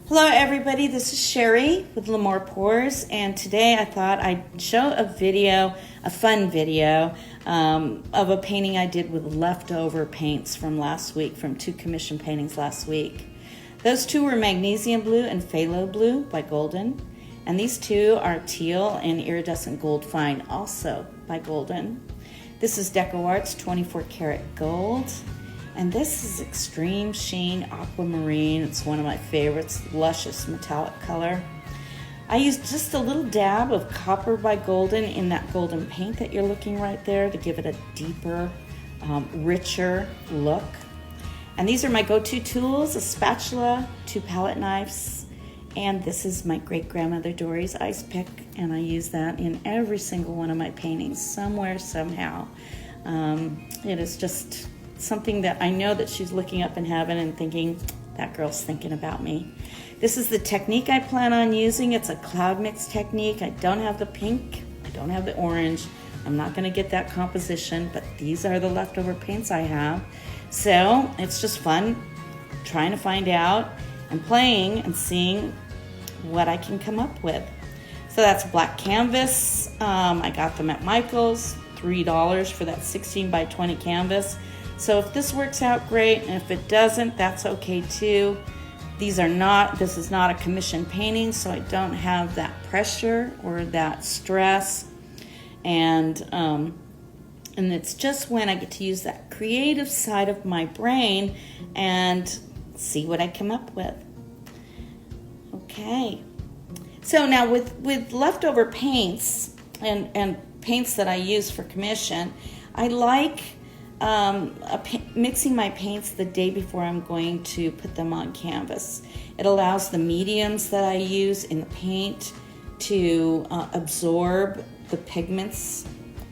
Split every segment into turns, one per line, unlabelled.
Hello everybody, this is Sherry with L'Amour Pours, and today I thought I'd show a fun video of a painting I did with leftover paints from last week, from two commission paintings last week. Those two were Magnesium Blue and Phthalo Blue by Golden, and these two are Teal and Iridescent Gold Fine, also by Golden. This is DecoArt's 24 karat gold. And this is Extreme Sheen Aquamarine. It's one of my favorites, luscious metallic color. I used just a little dab of Copper by Golden in that golden paint that you're looking right there to give it a deeper, richer look. And these are my go-to tools, a spatula, two palette knives, and this is my great-grandmother Dory's ice pick, and I use that in every single one of my paintings, somewhere, somehow. It is just something that I know that she's looking up in heaven and thinking, that girl's thinking about me. This is the technique I plan on using. It's a cloud mix technique. I don't have the pink, I don't have the orange. I'm not gonna get that composition, but these are the leftover paints I have. So it's just fun trying to find out and playing and seeing what I can come up with. So that's black canvas. I got them at Michael's, $3 for that 16 by 20 canvas. So if this works out, great, and if it doesn't, that's okay too. This is not a commission painting, so I don't have that pressure or that stress. And it's just when I get to use that creative side of my brain and see what I come up with. Okay. So now with leftover paints and paints that I use for commission, I like mixing my paints the day before I'm going to put them on canvas. It allows the mediums that I use in the paint to absorb the pigments,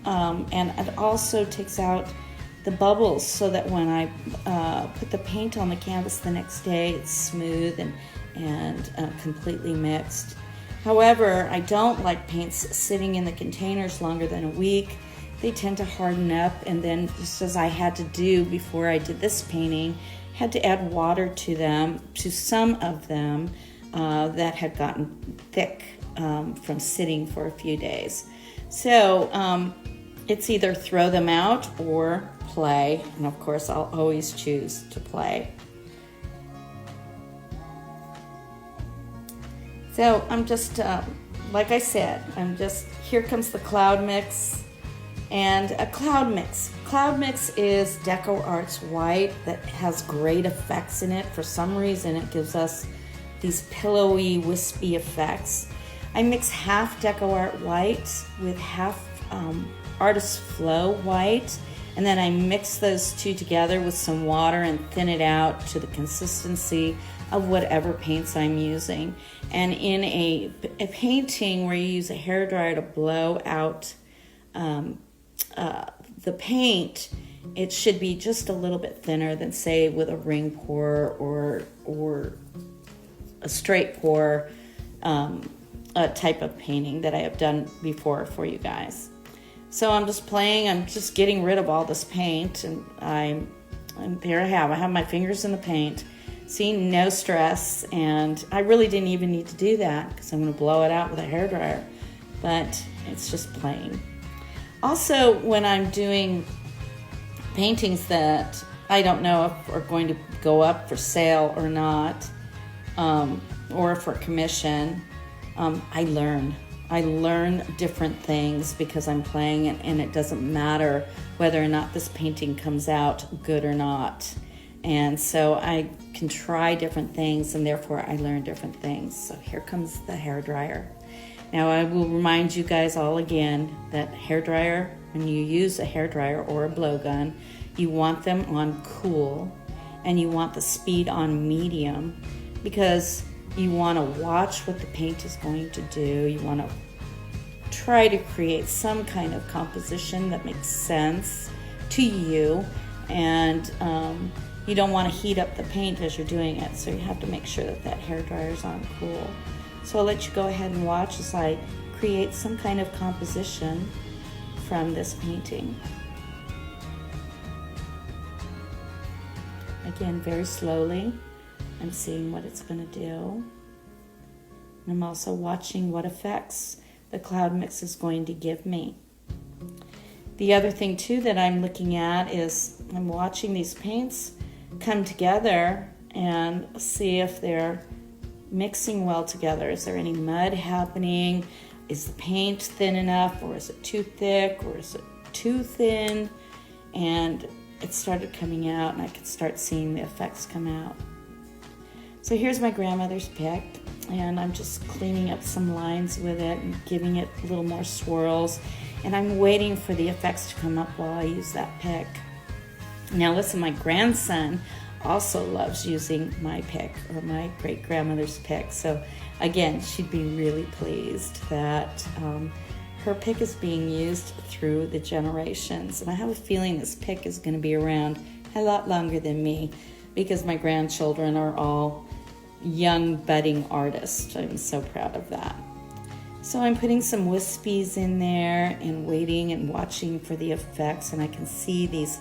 and it also takes out the bubbles so that when I put the paint on the canvas the next day, it's smooth and completely mixed. However, I don't like paints sitting in the containers longer than a week. They tend to harden up, and then just as I had to do before I did this painting, had to add water to them, to some of them that had gotten thick from sitting for a few days. So it's either throw them out or play, and of course I'll always choose to play. So I'm just, like I said, here comes the cloud mix. And a cloud mix. Cloud mix is DecoArt's white that has great effects in it. For some reason, it gives us these pillowy, wispy effects. I mix half DecoArt white with half Artist Flow white, and then I mix those two together with some water and thin it out to the consistency of whatever paints I'm using. And in a painting where you use a hairdryer to blow out the paint, it should be just a little bit thinner than, say, with a ring pour or a straight pour type of painting that I have done before for you guys. So I'm just playing, I'm just getting rid of all this paint, and there I have my fingers in the paint. See, no stress, and I really didn't even need to do that because I'm going to blow it out with a hairdryer, but it's just plain. Also, when I'm doing paintings that I don't know if are going to go up for sale or not, or for commission, I learn different things because I'm playing, and it doesn't matter whether or not this painting comes out good or not. And so I can try different things, and therefore I learn different things. So here comes the hairdryer. Now I will remind you guys all again that hairdryer, when you use a hairdryer or a blowgun, you want them on cool, and you want the speed on medium, because you want to watch what the paint is going to do. You want to try to create some kind of composition that makes sense to you, and you don't want to heat up the paint as you're doing it, so you have to make sure that hairdryer is on cool. So I'll let you go ahead and watch as I create some kind of composition from this painting. Again, very slowly, I'm seeing what it's going to do. I'm also watching what effects the cloud mix is going to give me. The other thing too that I'm looking at is I'm watching these paints come together and see if they're mixing well together. Is there any mud happening? Is the paint thin enough, or is it too thick, or is it too thin? And it started coming out, and I could start seeing the effects come out. So here's my grandmother's pick, and I'm just cleaning up some lines with it and giving it a little more swirls, and I'm waiting for the effects to come up while I use that pick. Now listen, my grandson also loves using my pick, or my great-grandmother's pick. So again, she'd be really pleased that her pick is being used through the generations. And I have a feeling this pick is going to be around a lot longer than me, because my grandchildren are all young budding artists. I'm so proud of that. So I'm putting some wispies in there and waiting and watching for the effects, and I can see these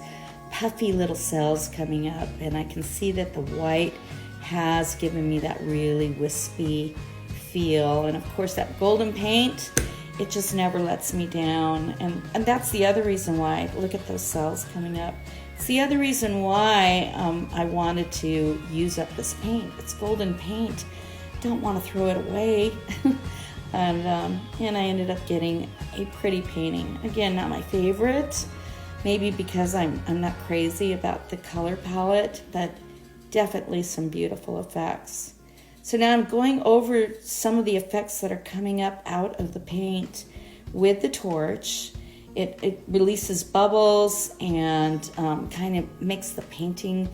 puffy little cells coming up, and I can see that the white has given me that really wispy feel. And of course that golden paint, it just never lets me down, and that's the other reason why, look at those cells coming up. It's the other reason why I wanted to use up this paint. It's golden paint, don't want to throw it away. and I ended up getting a pretty painting. Again, not my favorite, maybe because I'm not crazy about the color palette, but definitely some beautiful effects. So now I'm going over some of the effects that are coming up out of the paint with the torch. It releases bubbles and kind of makes the painting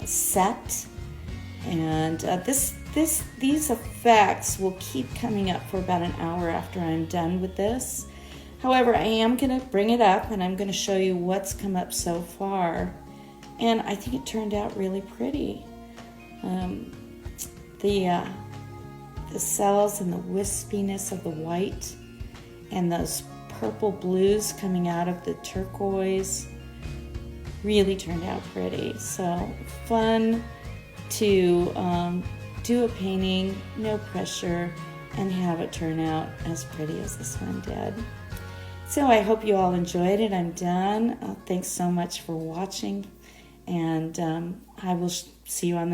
set. And these effects will keep coming up for about an hour after I'm done with this. However, I am going to bring it up and I'm going to show you what's come up so far. And I think it turned out really pretty. The cells and the wispiness of the white and those purple blues coming out of the turquoise really turned out pretty. So fun to do a painting, no pressure, and have it turn out as pretty as this one did. So I hope you all enjoyed it. I'm done. Thanks so much for watching, and I will see you on the